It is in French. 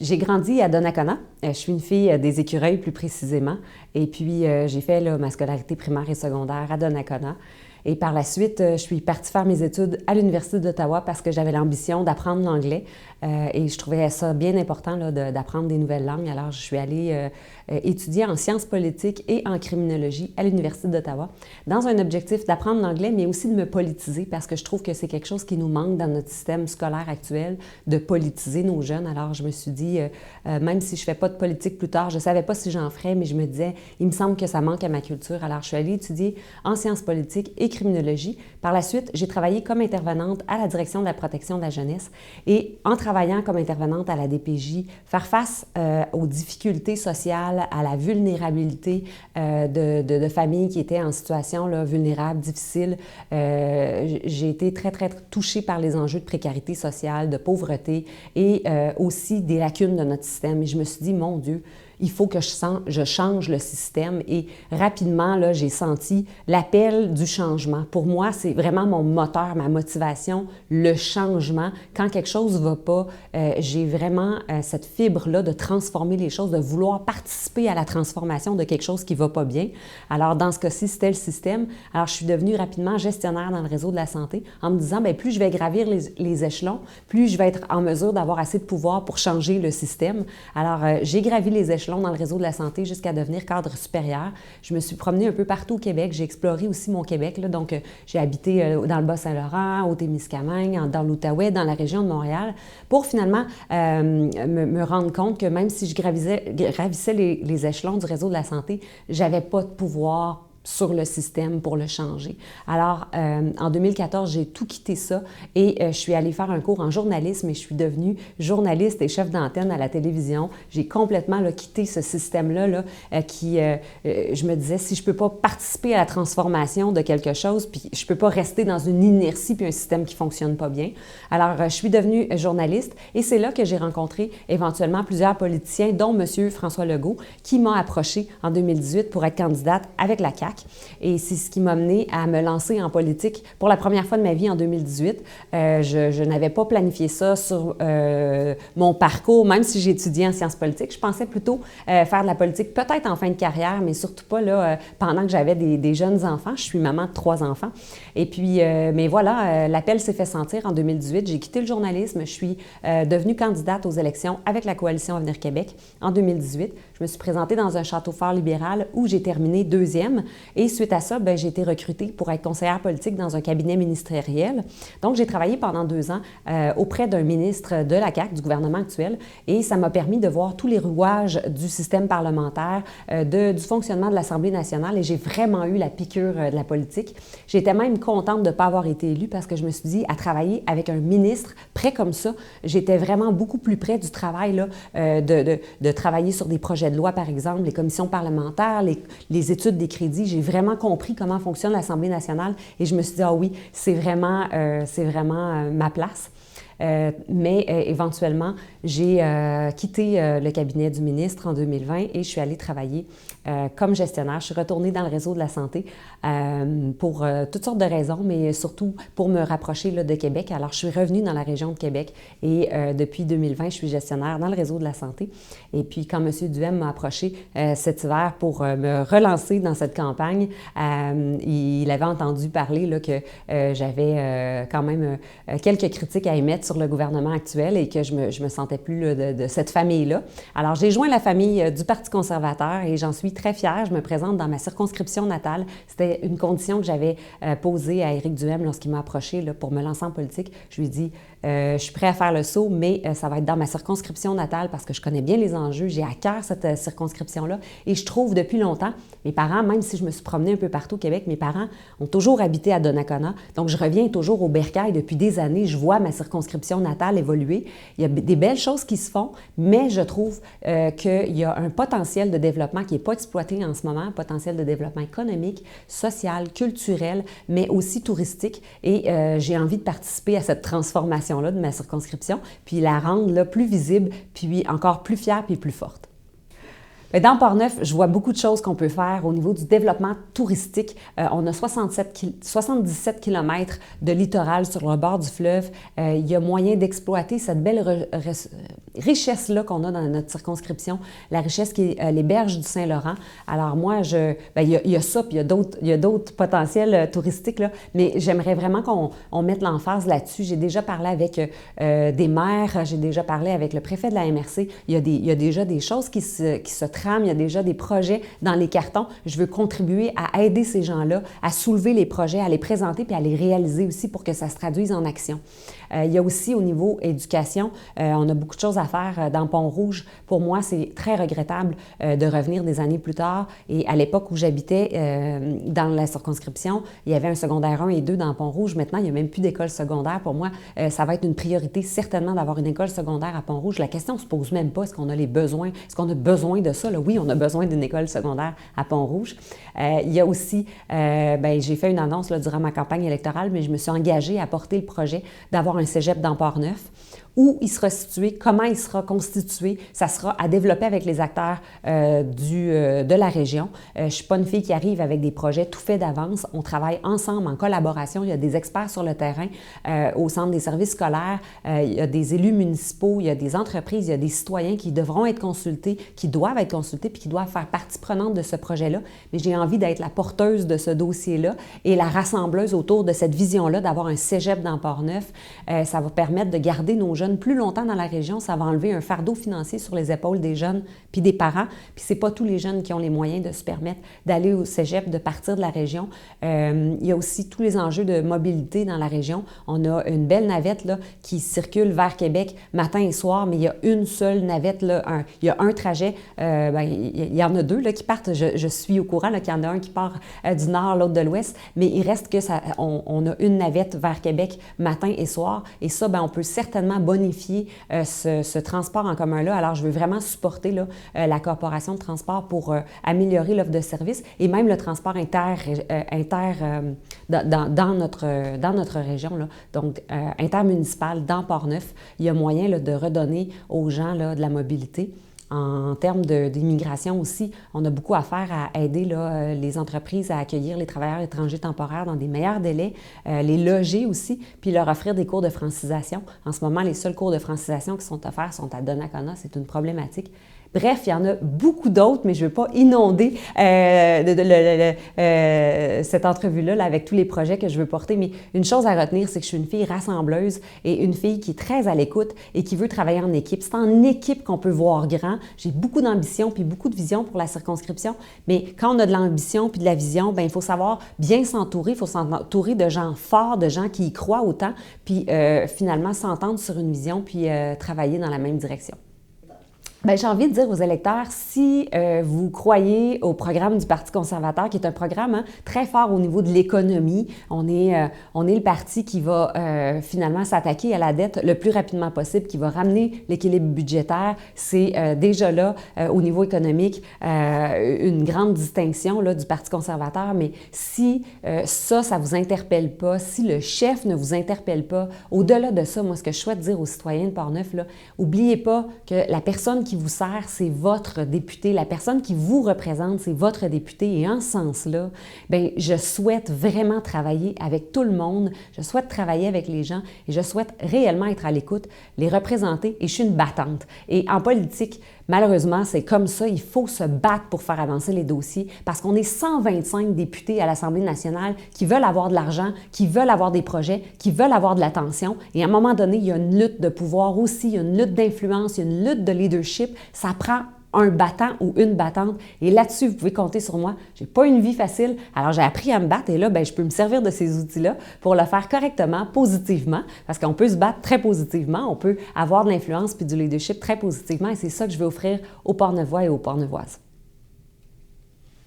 J'ai grandi à Donnacona. Je suis une fille des Écureuils, plus précisément. Et puis, j'ai fait là, ma scolarité primaire et secondaire à Donnacona. Et par la suite, je suis partie faire mes études à l'Université d'Ottawa parce que j'avais l'ambition d'apprendre l'anglais. Et je trouvais ça bien important là, d'apprendre des nouvelles langues. Alors, je suis allée étudier en sciences politiques et en criminologie à l'Université d'Ottawa dans un objectif d'apprendre l'anglais, mais aussi de me politiser parce que je trouve que c'est quelque chose qui nous manque dans notre système scolaire actuel, de politiser nos jeunes. Alors, je me suis dit, même si je ne fais pas de politique plus tard, je ne savais pas si j'en ferais, mais je me disais, il me semble que ça manque à ma culture. Alors, je suis allée étudier en sciences politiques et criminologie. Par la suite, j'ai travaillé comme intervenante à la Direction de la protection de la jeunesse et en travaillant comme intervenante à la DPJ, faire face aux difficultés sociales, à la vulnérabilité de familles qui étaient en situation là, vulnérable, difficile. J'ai été très, très touchée par les enjeux de précarité sociale, de pauvreté et aussi des lacunes de notre système. Et je me suis dit, mon Dieu, il faut que je change le système. Et rapidement, là, j'ai senti l'appel du changement. Pour moi, c'est vraiment mon moteur, ma motivation, le changement. Quand quelque chose ne va pas, j'ai vraiment cette fibre-là de transformer les choses, de vouloir participer à la transformation de quelque chose qui ne va pas bien. Alors, dans ce cas-ci, c'était le système. Alors, je suis devenue rapidement gestionnaire dans le réseau de la santé en me disant, bien, plus je vais gravir les échelons, plus je vais être en mesure d'avoir assez de pouvoir pour changer le système. Alors, j'ai gravi les échelons dans le réseau de la santé jusqu'à devenir cadre supérieur. Je me suis promenée un peu partout au Québec. J'ai exploré aussi mon Québec. Là. Donc, j'ai habité dans le Bas-Saint-Laurent, au Témiscamingue, dans l'Outaouais, dans la région de Montréal, pour finalement me rendre compte que même si je gravissais les échelons du réseau de la santé, j'avais pas de pouvoir sur le système pour le changer. Alors, en 2014, j'ai tout quitté ça et je suis allée faire un cours en journalisme et je suis devenue journaliste et chef d'antenne à la télévision. J'ai complètement là, quitté ce système-là là, je me disais, si je ne peux pas participer à la transformation de quelque chose, puis je ne peux pas rester dans une inertie puis un système qui ne fonctionne pas bien. Alors, je suis devenue journaliste et c'est là que j'ai rencontré éventuellement plusieurs politiciens, dont M. François Legault, qui m'a approché en 2018 pour être candidate avec la CAQ. Et c'est ce qui m'a mené à me lancer en politique pour la première fois de ma vie en 2018. Je n'avais pas planifié ça sur mon parcours, même si j'ai étudié en sciences politiques. Je pensais plutôt faire de la politique peut-être en fin de carrière, mais surtout pas là, pendant que j'avais des jeunes enfants. Je suis maman de 3 enfants. Et puis, mais voilà, l'appel s'est fait sentir en 2018. J'ai quitté le journalisme. Je suis devenue candidate aux élections avec la Coalition Avenir Québec en 2018. Je me suis présentée dans un château fort libéral où j'ai terminé 2e. Et suite à ça, j'ai été recrutée pour être conseillère politique dans un cabinet ministériel. Donc, j'ai travaillé pendant 2 ans auprès d'un ministre de la CAQ, du gouvernement actuel, et ça m'a permis de voir tous les rouages du système parlementaire, du fonctionnement de l'Assemblée nationale, et j'ai vraiment eu la piqûre de la politique. J'étais même contente de ne pas avoir été élue parce que je me suis dit, à travailler avec un ministre près comme ça, j'étais vraiment beaucoup plus près du travail là, de travailler sur des projets de loi, par exemple, les commissions parlementaires, les études des crédits. J'ai vraiment compris comment fonctionne l'Assemblée nationale et je me suis dit, ah oui, c'est vraiment ma place. Mais éventuellement, j'ai quitté le cabinet du ministre en 2020 et je suis allée travailler comme gestionnaire. Je suis retournée dans le réseau de la santé pour toutes sortes de raisons, mais surtout pour me rapprocher là, de Québec. Alors, je suis revenue dans la région de Québec et depuis 2020, je suis gestionnaire dans le réseau de la santé. Et puis, quand M. Duhem m'a approché cet hiver pour me relancer dans cette campagne, il avait entendu parler là, que j'avais quand même quelques critiques à émettre sur le gouvernement actuel et que je me sentais plus là, de cette famille-là. Alors, j'ai joint la famille du Parti conservateur et j'en suis très fière. Je me présente dans ma circonscription natale. C'était une condition que j'avais posée à Éric Duhem lorsqu'il m'a approché là, pour me lancer en politique. Je lui ai dit, je suis prêt à faire le saut, mais ça va être dans ma circonscription natale parce que je connais bien les enjeux. J'ai à cœur cette circonscription-là et je trouve depuis longtemps, mes parents, même si je me suis promenée un peu partout au Québec, mes parents ont toujours habité à Donnacona. Donc, je reviens toujours au Bercail depuis des années. Je vois ma circonscription natale évoluer. Il y a des belles choses qui se font, mais je trouve qu'il y a un potentiel de développement qui n'est pas exploité en ce moment, un potentiel de développement économique, social, culturel, mais aussi touristique. Et j'ai envie de participer à cette transformation-là de ma circonscription, puis la rendre là, plus visible, puis encore plus fière, puis plus forte. Dans Port-Neuf, je vois beaucoup de choses qu'on peut faire au niveau du développement touristique. On a 77 km de littoral sur le bord du fleuve. Il y a moyen d'exploiter cette belle richesse-là qu'on a dans notre circonscription, la richesse qui est les berges du Saint-Laurent. Alors moi, il y a ça, puis il y a d'autres potentiels touristiques, là, mais j'aimerais vraiment qu'on mette l'emphase là-dessus. J'ai déjà parlé avec des maires, j'ai déjà parlé avec le préfet de la MRC. Il y a déjà des choses qui se trament, il y a déjà des projets dans les cartons. Je veux contribuer à aider ces gens-là, à soulever les projets, à les présenter puis à les réaliser aussi pour que ça se traduise en action. Il y a aussi au niveau éducation, on a beaucoup de choses à faire dans Pont-Rouge. Pour moi, c'est très regrettable de revenir des années plus tard. Et à l'époque où j'habitais dans la circonscription, il y avait un secondaire 1 et 2 dans Pont-Rouge. Maintenant, il n'y a même plus d'école secondaire. Pour moi, ça va être une priorité certainement d'avoir une école secondaire à Pont-Rouge. La question ne se pose même pas, est-ce qu'on a les besoins? Est-ce qu'on a besoin de ça? Là, oui, on a besoin d'une école secondaire à Pont-Rouge. Il y a aussi, j'ai fait une annonce là, durant ma campagne électorale, mais je me suis engagée à porter le projet d'avoir un cégep dans Port-Neuf. Où il sera situé, comment il sera constitué, ça sera à développer avec les acteurs de la région. Je ne suis pas une fille qui arrive avec des projets tout faits d'avance. On travaille ensemble, en collaboration. Il y a des experts sur le terrain au centre des services scolaires. Il y a des élus municipaux, il y a des entreprises, il y a des citoyens qui devront être consultés, qui doivent être consultés puis qui doivent faire partie prenante de ce projet-là. Mais j'ai envie d'être la porteuse de ce dossier-là et la rassembleuse autour de cette vision-là d'avoir un cégep dans Port-Neuf. Ça va permettre de garder nos jeunes plus longtemps dans la région, ça va enlever un fardeau financier sur les épaules des jeunes puis des parents. Puis c'est pas tous les jeunes qui ont les moyens de se permettre d'aller au cégep, de partir de la région. Il y a aussi tous les enjeux de mobilité dans la région. On a une belle navette là, qui circule vers Québec matin et soir, mais il y a une seule navette, là, il y a un trajet, il y en a deux là, qui partent, je suis au courant qu'il y en a un qui part du nord, l'autre de l'ouest, mais il reste que on a une navette vers Québec matin et soir, et ça, on peut certainement bonifier ce transport en commun-là. Alors, je veux vraiment supporter là, la Corporation de transport pour améliorer l'offre de services et même le transport dans notre région, là. Donc, intermunicipal, dans Port-Neuf, il y a moyen là, de redonner aux gens là, de la mobilité. En termes d'immigration aussi, on a beaucoup à faire à aider là, les entreprises à accueillir les travailleurs étrangers temporaires dans des meilleurs délais, les loger aussi, puis leur offrir des cours de francisation. En ce moment, les seuls cours de francisation qui sont offerts sont à Donnacona, c'est une problématique. Bref, il y en a beaucoup d'autres, mais je ne veux pas inonder cette entrevue-là là, avec tous les projets que je veux porter. Mais une chose à retenir, c'est que je suis une fille rassembleuse et une fille qui est très à l'écoute et qui veut travailler en équipe. C'est en équipe qu'on peut voir grand. J'ai beaucoup d'ambition puis beaucoup de vision pour la circonscription. Mais quand on a de l'ambition puis de la vision, il faut savoir bien s'entourer. Il faut s'entourer de gens forts, de gens qui y croient autant, puis finalement s'entendre sur une vision puis travailler dans la même direction. J'ai envie de dire aux électeurs, si vous croyez au programme du Parti conservateur, qui est un programme très fort au niveau de l'économie, on est le parti qui va finalement s'attaquer à la dette le plus rapidement possible, qui va ramener l'équilibre budgétaire. C'est déjà là, au niveau économique, une grande distinction là, du Parti conservateur. Mais si ça ne vous interpelle pas, si le chef ne vous interpelle pas, au-delà de ça, moi, ce que je souhaite dire aux citoyens de Port-Neuf, n'oubliez pas que la personne qui vous sert, c'est votre député. La personne qui vous représente, c'est votre député. Et en ce sens-là, je souhaite vraiment travailler avec tout le monde. Je souhaite travailler avec les gens et je souhaite réellement être à l'écoute, les représenter. Et je suis une battante. Et en politique, malheureusement, c'est comme ça. Il faut se battre pour faire avancer les dossiers parce qu'on est 125 députés à l'Assemblée nationale qui veulent avoir de l'argent, qui veulent avoir des projets, qui veulent avoir de l'attention. Et à un moment donné, il y a une lutte de pouvoir aussi, il y a une lutte d'influence, il y a une lutte de leadership. Ça prend un battant ou une battante. Et là-dessus, vous pouvez compter sur moi. J'ai pas une vie facile, alors j'ai appris à me battre et là, je peux me servir de ces outils-là pour le faire correctement, positivement, parce qu'on peut se battre très positivement, on peut avoir de l'influence puis du leadership très positivement et c'est ça que je vais offrir aux Port-Neuvois et aux Port-Neuvoises.